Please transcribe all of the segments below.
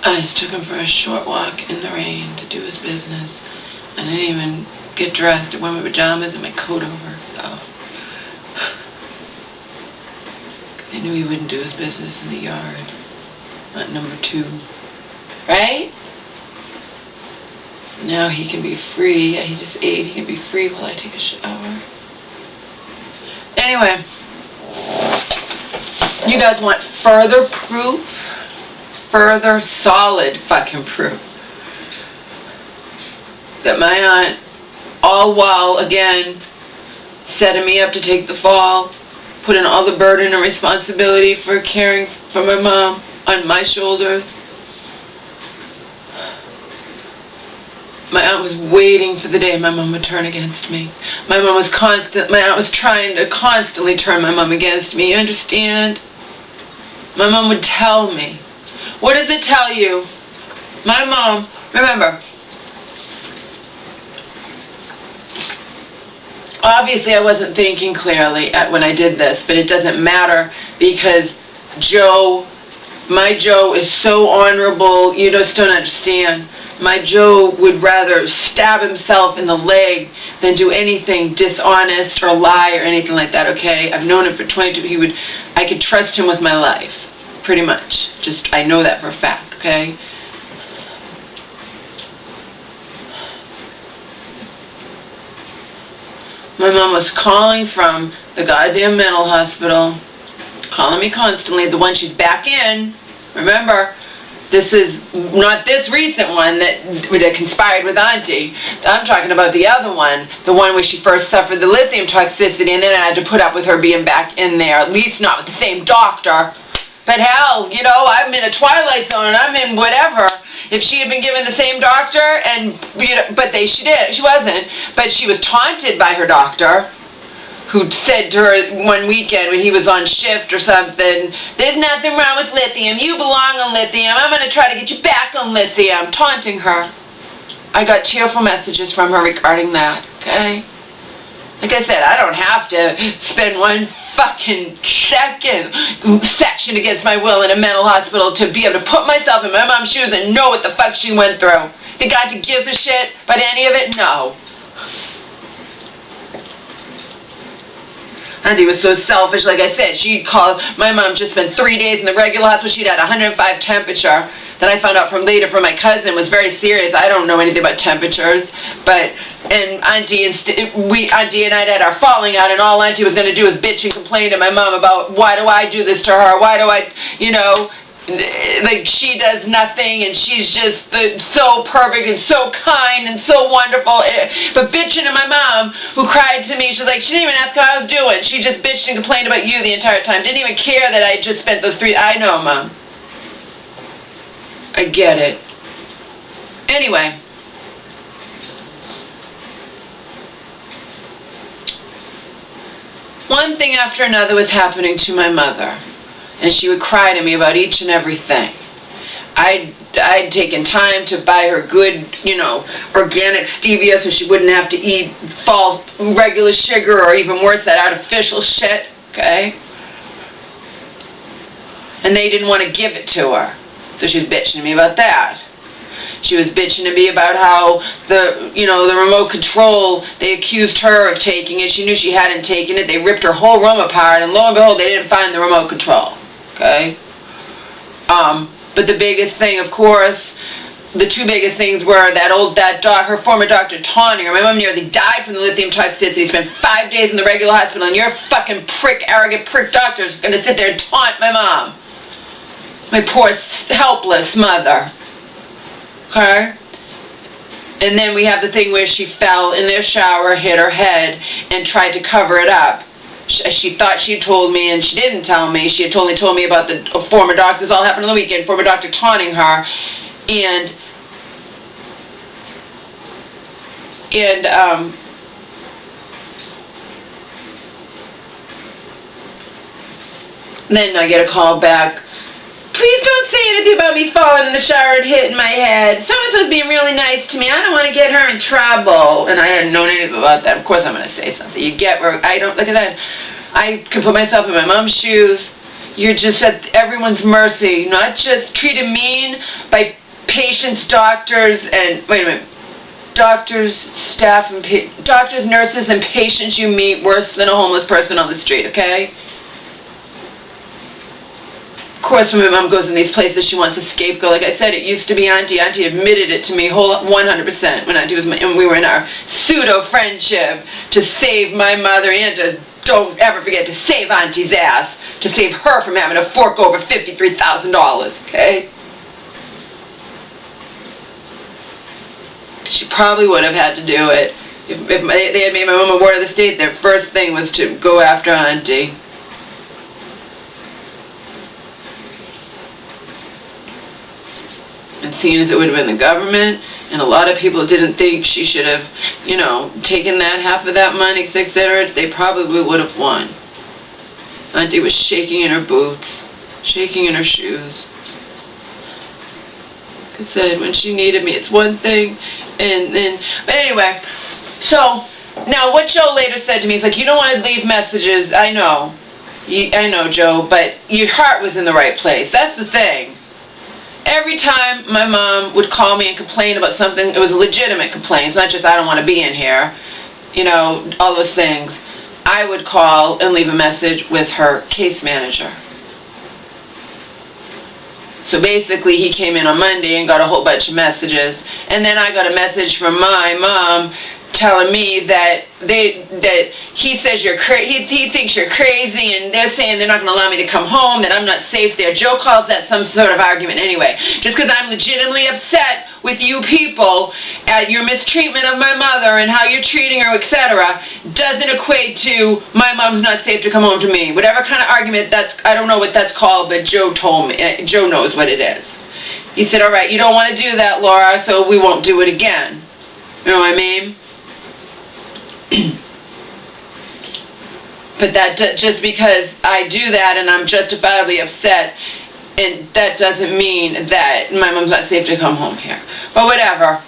I just took him for a short walk in the rain to do his business. I didn't even get dressed. I wore my pajamas and my coat over, so. Because I knew he wouldn't do his business in the yard. Not number 2. Right? Now he can be free. He just ate. He can be free while I take a shower. Anyway. You guys want further proof? Further solid fucking proof that my aunt, all while again setting me up to take the fall, putting all the burden and responsibility for caring for my mom on my shoulders. My aunt was waiting for the day my mom would turn against me. My aunt was trying to constantly turn my mom against me. You understand? My mom would tell me. What does it tell you? My mom, remember, obviously I wasn't thinking clearly when I did this, but it doesn't matter because my Joe is so honorable, you just don't understand. My Joe would rather stab himself in the leg than do anything dishonest or lie or anything like that, okay? I've known him for 22, I could trust him with my life. Pretty much. I know that for a fact, okay? My mom was calling from the goddamn mental hospital, calling me constantly, the one she's back in. Remember, this is not this recent one that conspired with Auntie. I'm talking about the other one, the one where she first suffered the lithium toxicity and then I had to put up with her being back in there, at least not with the same doctor. But hell, I'm in a twilight zone and I'm in whatever. If she had been given the same doctor she wasn't. But she was taunted by her doctor, who said to her one weekend when he was on shift or something, "There's nothing wrong with lithium. You belong on lithium. I'm going to try to get you back on lithium," taunting her. I got tearful messages from her regarding that, okay? Like I said, I don't have to spend one fucking section against my will in a mental hospital to be able to put myself in my mom's shoes and know what the fuck she went through. Think Auntie gives a shit about any of it? No. Auntie was so selfish, like I said. She'd call, my mom just spent 3 days in the regular hospital. She'd had 105 temperature. That I found out later from my cousin was very serious. I don't know anything about temperatures, and Auntie and I had our falling out, and all Auntie was going to do was bitch and complain to my mom about why do I do this to her? Why do I, like she does nothing, and she's just so perfect and so kind and so wonderful. But bitching to my mom, who cried to me, she's like, she didn't even ask how I was doing. She just bitched and complained about you the entire time. Didn't even care that I just spent those 3. I know, Mom. I get it. Anyway. One thing after another was happening to my mother. And she would cry to me about each and everything. I'd taken time to buy her good, organic stevia so she wouldn't have to eat false regular sugar or even worse, that artificial shit, okay? And they didn't want to give it to her. So she was bitching to me about that. She was bitching to me about how the remote control, they accused her of taking it. She knew she hadn't taken it. They ripped her whole room apart, and lo and behold, they didn't find the remote control. Okay? But the biggest thing, of course, the 2 biggest things were her former doctor taunting her. My mom nearly died from the lithium toxicity. Spent 5 days in the regular hospital, and your fucking arrogant prick doctor is going to sit there and taunt my mom. My poor, helpless mother. Okay? And then we have the thing where she fell in their shower, hit her head, and tried to cover it up. She thought she told me, and she didn't tell me. She had only told me about the former doctor. This all happened on the weekend. Former doctor taunting her. And then I get a call back. Please don't say anything about me falling in the shower and hitting my head. So-and-so's being really nice to me. I don't want to get her in trouble. And I hadn't known anything about that. Of course I'm going to say something. You get where I don't, look at that. I can put myself in my mom's shoes. you're just at everyone's mercy, not just treated mean by patients, doctors, and, wait a minute, doctors, staff, and doctors, nurses, and patients you meet worse than a homeless person on the street, okay? Of course, when my mom goes in these places, she wants a scapegoat. Like I said, it used to be Auntie. Auntie admitted it to me 100% when Auntie was and we were in our pseudo-friendship to save my mother and to, don't ever forget, to save Auntie's ass, to save her from having to fork over $53,000, okay? She probably would have had to do it. If they had made my mom a ward of the state, their first thing was to go after Auntie. And seeing as it would have been the government, and a lot of people didn't think she should have, you know, taken that half of that money, etc., they probably would have won. Auntie was shaking in her boots, shaking in her shoes. Like I said, when she needed me, it's one thing, but anyway, so, now what Joe later said to me, he's like, you don't want to leave messages, I know, Joe, but your heart was in the right place, that's the thing. Every time my mom would call me and complain about something, it was a legitimate complaint. It's not just, I don't want to be in here, you know, all those things. I would call and leave a message with her case manager. So basically, he came in on Monday and got a whole bunch of messages. And then I got a message from my mom telling me that he says he thinks you're crazy, and they're saying they're not going to allow me to come home, that I'm not safe there. Joe calls that some sort of argument anyway. Just because I'm legitimately upset with you people at your mistreatment of my mother and how you're treating her, etc., doesn't equate to my mom's not safe to come home to me. Whatever kind of argument that's, I don't know what that's called, but Joe told me, Joe knows what it is. He said, all right, you don't want to do that, Laura, so we won't do it again. You know what I mean? But that just because I do that and I'm justifiably upset, and that doesn't mean that my mom's not safe to come home here. But whatever.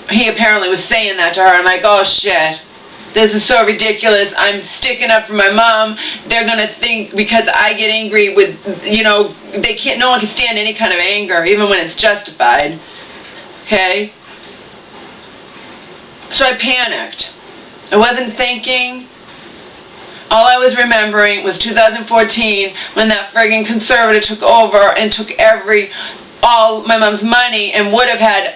He apparently was saying that to her. I'm like, oh shit, this is so ridiculous. I'm sticking up for my mom. They're gonna think because I get angry with, you know, they can't. No one can stand any kind of anger, even when it's justified. Okay. So I panicked. I wasn't thinking. All I was remembering was 2014 when that friggin' conservative took over and took all my mom's money and would have had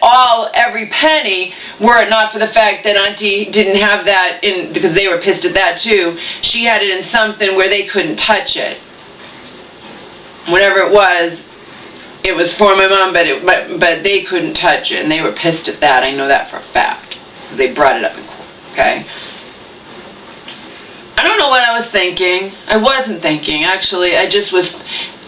every penny were it not for the fact that Auntie didn't have that in, because they were pissed at that too. She had it in something where they couldn't touch it. Whatever it was for my mom, but they couldn't touch it, and they were pissed at that. I know that for a fact. They brought it up in court, okay? I don't know what I was thinking. I wasn't thinking, actually. I just was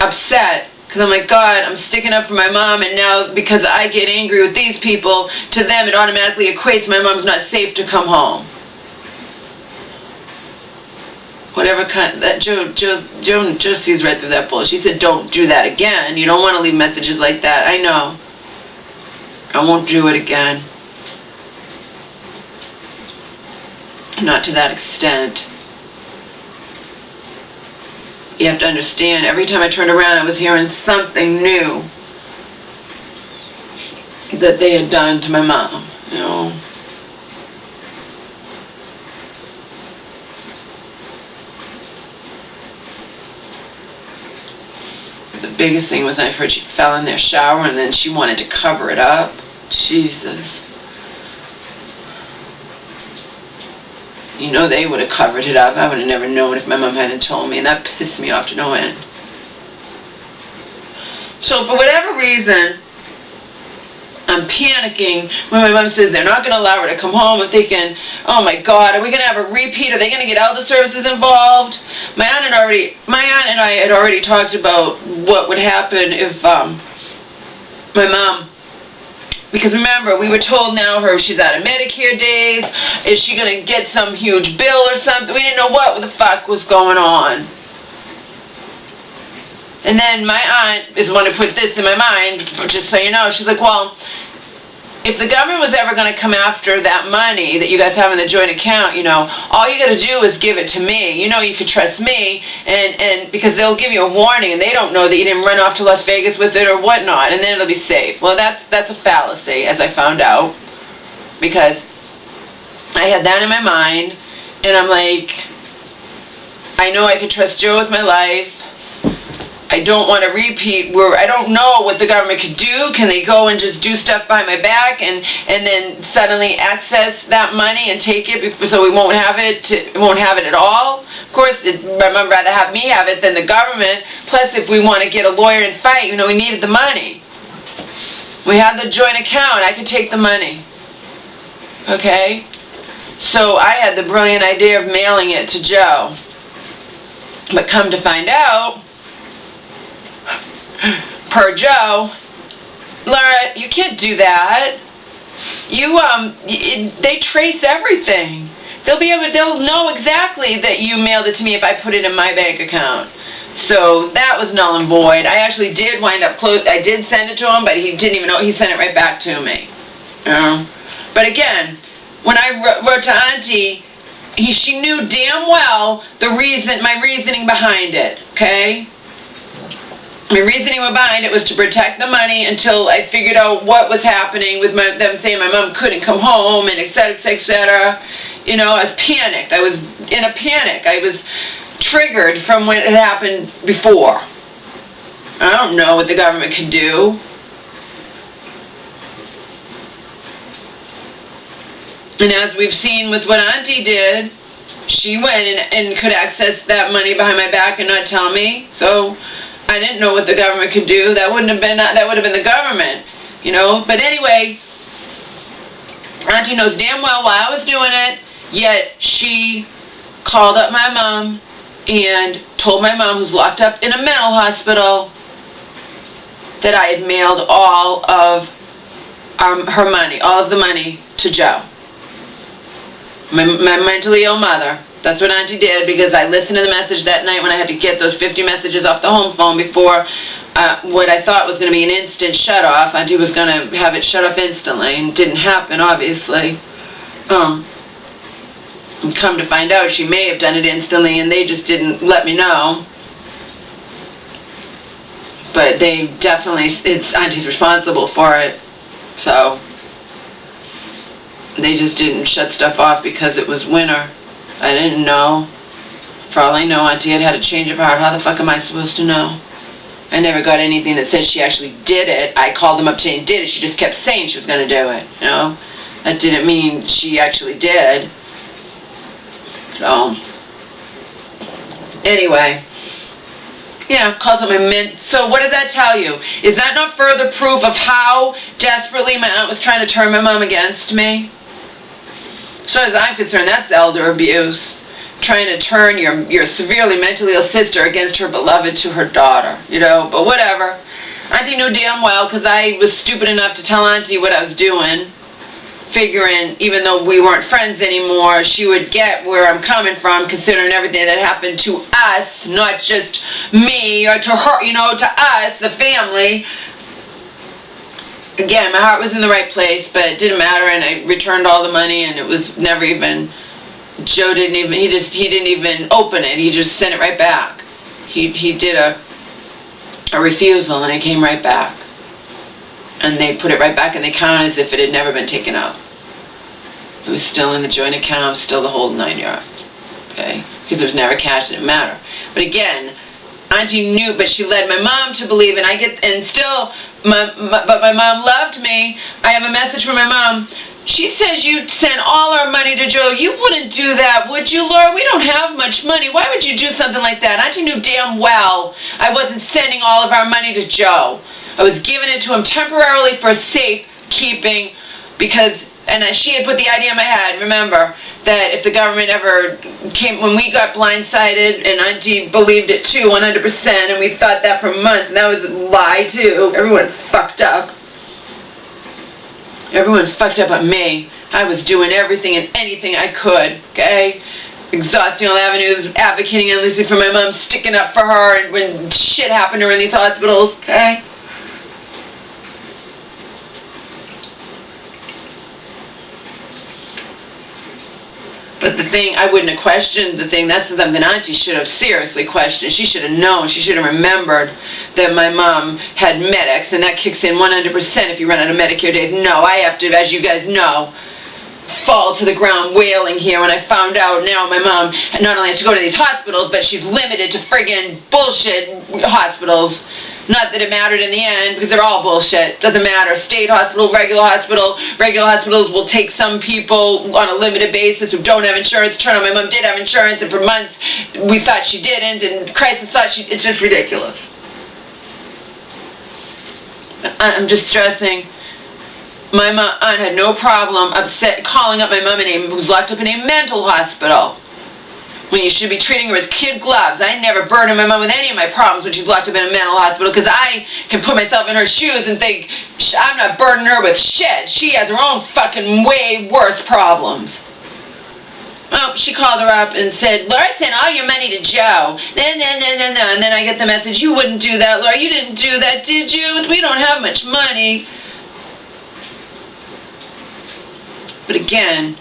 upset because I'm like, God, I'm sticking up for my mom, and now because I get angry with these people, to them it automatically equates my mom's not safe to come home. Whatever kind, that Joe sees right through that bullshit. She said, don't do that again. You don't want to leave messages like that. I know. I won't do it again. Not to that extent. You have to understand, every time I turned around, I was hearing something new that they had done to my mom, you know. The biggest thing was I heard she fell in their shower and then she wanted to cover it up. Jesus. You know, they would have covered it up. I would have never known if my mom hadn't told me, and that pissed me off to no end. So for whatever reason, I'm panicking when my mom says they're not going to allow her to come home. I'm thinking, oh my God, are we going to have a repeat? Are they going to get elder services involved? My aunt and I had already talked about what would happen if my mom. Because remember, we were told now she's out of Medicare days. Is she going to get some huge bill or something? We didn't know what the fuck was going on. And then my aunt is the one who put this in my mind, just so you know. She's like, well, if the government was ever going to come after that money that you guys have in the joint account, you know, all you got to do is give it to me. You know, you can trust me, and because they'll give you a warning, and they don't know that you didn't run off to Las Vegas with it or whatnot, and then it'll be safe. Well, that's a fallacy, as I found out, because I had that in my mind, and I'm like, I know I can trust Joe with my life. I don't want to repeat where I don't know what the government could do. Can they go and just do stuff behind my back and then suddenly access that money and take it so we won't have it at all? Of course, I'd rather have me have it than the government. Plus, if we want to get a lawyer and fight, you know, we needed the money. We have the joint account. I could take the money. Okay? So I had the brilliant idea of mailing it to Joe. But come to find out, per Joe, Laura, you can't do that. They trace everything. They'll know exactly that you mailed it to me if I put it in my bank account. So that was null and void. I actually did wind up I did send it to him, but he didn't even know. He sent it right back to me. But again, when I wrote to Auntie, she knew damn well my reasoning behind it. Okay. My reasoning behind it was to protect the money until I figured out what was happening with them saying my mom couldn't come home and et cetera, et cetera. You know, I was panicked. I was in a panic. I was triggered from what had happened before. I don't know what the government can do. And as we've seen with what Auntie did, she went and could access that money behind my back and not tell me. So I didn't know what the government could do. That would have been the government, you know. But anyway, Auntie knows damn well why I was doing it. Yet she called up my mom and told my mom, who's locked up in a mental hospital, that I had mailed all of her money, all of the money to Joe, my mentally ill mother. That's what Auntie did, because I listened to the message that night when I had to get those 50 messages off the home phone before what I thought was going to be an instant shut-off. Auntie was going to have it shut off instantly, and it didn't happen, obviously. And come to find out, she may have done it instantly, and they just didn't let me know. But they definitely, it's Auntie's responsible for it, so they just didn't shut stuff off because it was winter. I didn't know. For all I know, Auntie had a change of heart. How the fuck am I supposed to know? I never got anything that said she actually did it. I called them up today and did it. She just kept saying she was going to do it. You know? That didn't mean she actually did. So, anyway. Yeah, calls up my mint. So what does that tell you? Is that not further proof of how desperately my aunt was trying to turn my mom against me? As far as I'm concerned, that's elder abuse. Trying to turn your severely mentally ill sister against her beloved to her daughter, you know, but whatever. Auntie knew damn well, because I was stupid enough to tell Auntie what I was doing, figuring even though we weren't friends anymore, she would get where I'm coming from, considering everything that happened to us, not just me, or to her, you know, to us, the family. Again, my heart was in the right place, but it didn't matter, and I returned all the money, and it was never even, Joe didn't even, he didn't even open it, he just sent it right back. He did a refusal, and it came right back. And they put it right back in the account as if it had never been taken out. It was still in the joint account, still the whole 9 yards. Okay? Because there was never cash, it didn't matter. But again, Auntie knew, but she led my mom to believe, but my mom loved me. I have a message from my mom. She says you sent all our money to Joe. You wouldn't do that, would you, Laura? We don't have much money. Why would you do something like that? Auntie knew damn well I wasn't sending all of our money to Joe. I was giving it to him temporarily for safekeeping, because, and she had put the idea in my head, remember, that if the government ever came, when we got blindsided, and Auntie believed it too, 100%, and we thought that for months, and that was a lie too. Everyone fucked up. Everyone fucked up on me. I was doing everything and anything I could, okay? Exhausting all avenues, advocating endlessly for my mom, sticking up for her, and when shit happened to her in these hospitals, okay? But the thing, I wouldn't have questioned the thing. That's something Auntie should have seriously questioned. She should have known. She should have remembered that my mom had medics, and that kicks in 100% if you run out of Medicare days. No, I have to, as you guys know, fall to the ground wailing here when I found out now my mom not only has to go to these hospitals, but she's limited to friggin' bullshit hospitals. Not that it mattered in the end, because they're all bullshit. Doesn't matter. State hospital, regular hospital. Regular hospitals will take some people on a limited basis who don't have insurance. Turn out my mom did have insurance, and for months we thought she didn't, and crisis thought she... It's just ridiculous. I'm just stressing. My aunt had no problem calling up my mom who's locked up in a mental hospital when you should be treating her with kid gloves. I never burden my mom with any of my problems when she's locked up in a mental hospital, because I can put myself in her shoes and think, I'm not burdening her with shit. She has her own fucking way worse problems. Well, she called her up and said, Laura sent all your money to Joe. No. And then I get the message, you wouldn't do that, Laura. You didn't do that, did you? We don't have much money. But again,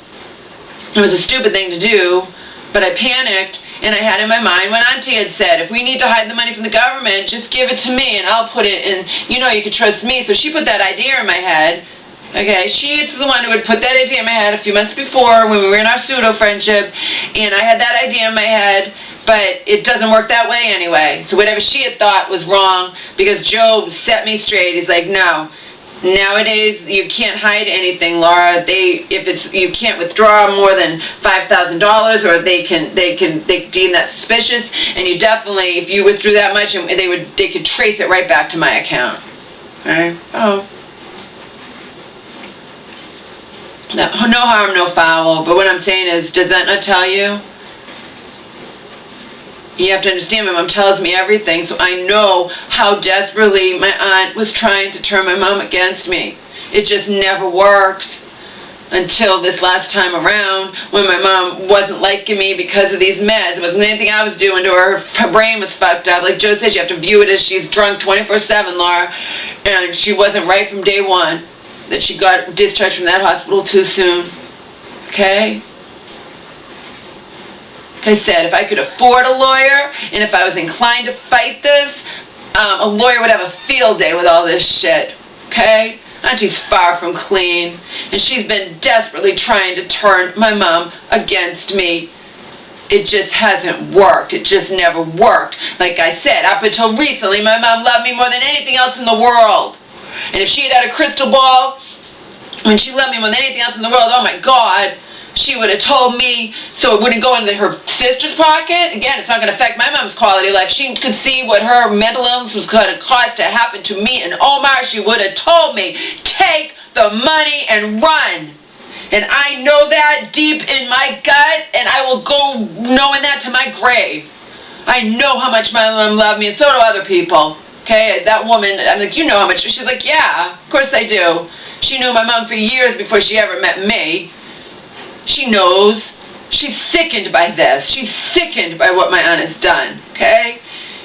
it was a stupid thing to do, but I panicked, and I had in my mind what Auntie had said, if we need to hide the money from the government, just give it to me, and I'll put it in, you know, you can trust me. So she put that idea in my head. Okay, she's the one who had put that idea in my head a few months before when we were in our pseudo-friendship, and I had that idea in my head, but it doesn't work that way anyway. So whatever she had thought was wrong, because Joe set me straight. He's like, no. Nowadays, you can't hide anything, Laura. You can't withdraw more than $5,000, or they deem that suspicious. And you definitely, if you withdrew that much, they could trace it right back to my account. Right? Oh. No harm, no foul. But what I'm saying is, does that not tell you? You have to understand, my mom tells me everything, so I know how desperately my aunt was trying to turn my mom against me. It just never worked until this last time around, when my mom wasn't liking me because of these meds. It wasn't anything I was doing to her. Her brain was fucked up. Like Joe said, you have to view it as she's drunk 24/7, Laura. And she wasn't right from day one, that she got discharged from that hospital too soon. Okay? Like I said, if I could afford a lawyer, and if I was inclined to fight this, a lawyer would have a field day with all this shit. Okay? Auntie's far from clean, and she's been desperately trying to turn my mom against me. It just hasn't worked. It just never worked. Like I said, up until recently, my mom loved me more than anything else in the world. And if she had had a crystal ball, when she loved me more than anything else in the world, oh my God, she would have told me so it wouldn't go into her sister's pocket. Again, it's not going to affect my mom's quality of life. She could see what her mental illness was going to cause to happen to me and Omar. She would have told me, take the money and run. And I know that deep in my gut, and I will go knowing that to my grave. I know how much my mom loved me, and so do other people. Okay, that woman, I'm like, you know how much. She's like, yeah, of course I do. She knew my mom for years before she ever met me. She knows. She's sickened by this. She's sickened by what my aunt has done, okay?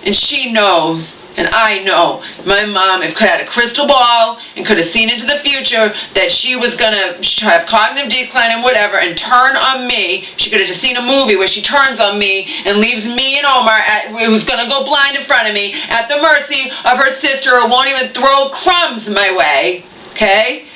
And she knows, and I know, my mom, if could have had a crystal ball and could have seen into the future that she was going to have cognitive decline and whatever and turn on me, she could have just seen a movie where she turns on me and leaves me and Omar, who's going to go blind in front of me, at the mercy of her sister who won't even throw crumbs my way, okay?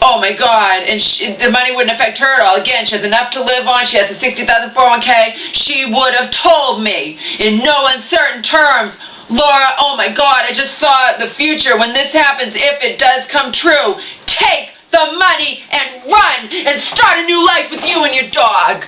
Oh my God, and the money wouldn't affect her at all. Again, she has enough to live on. She has a $60,000 401k. She would have told me in no uncertain terms, Laura, oh my God, I just saw the future. When this happens, if it does come true, take the money and run and start a new life with you and your dog.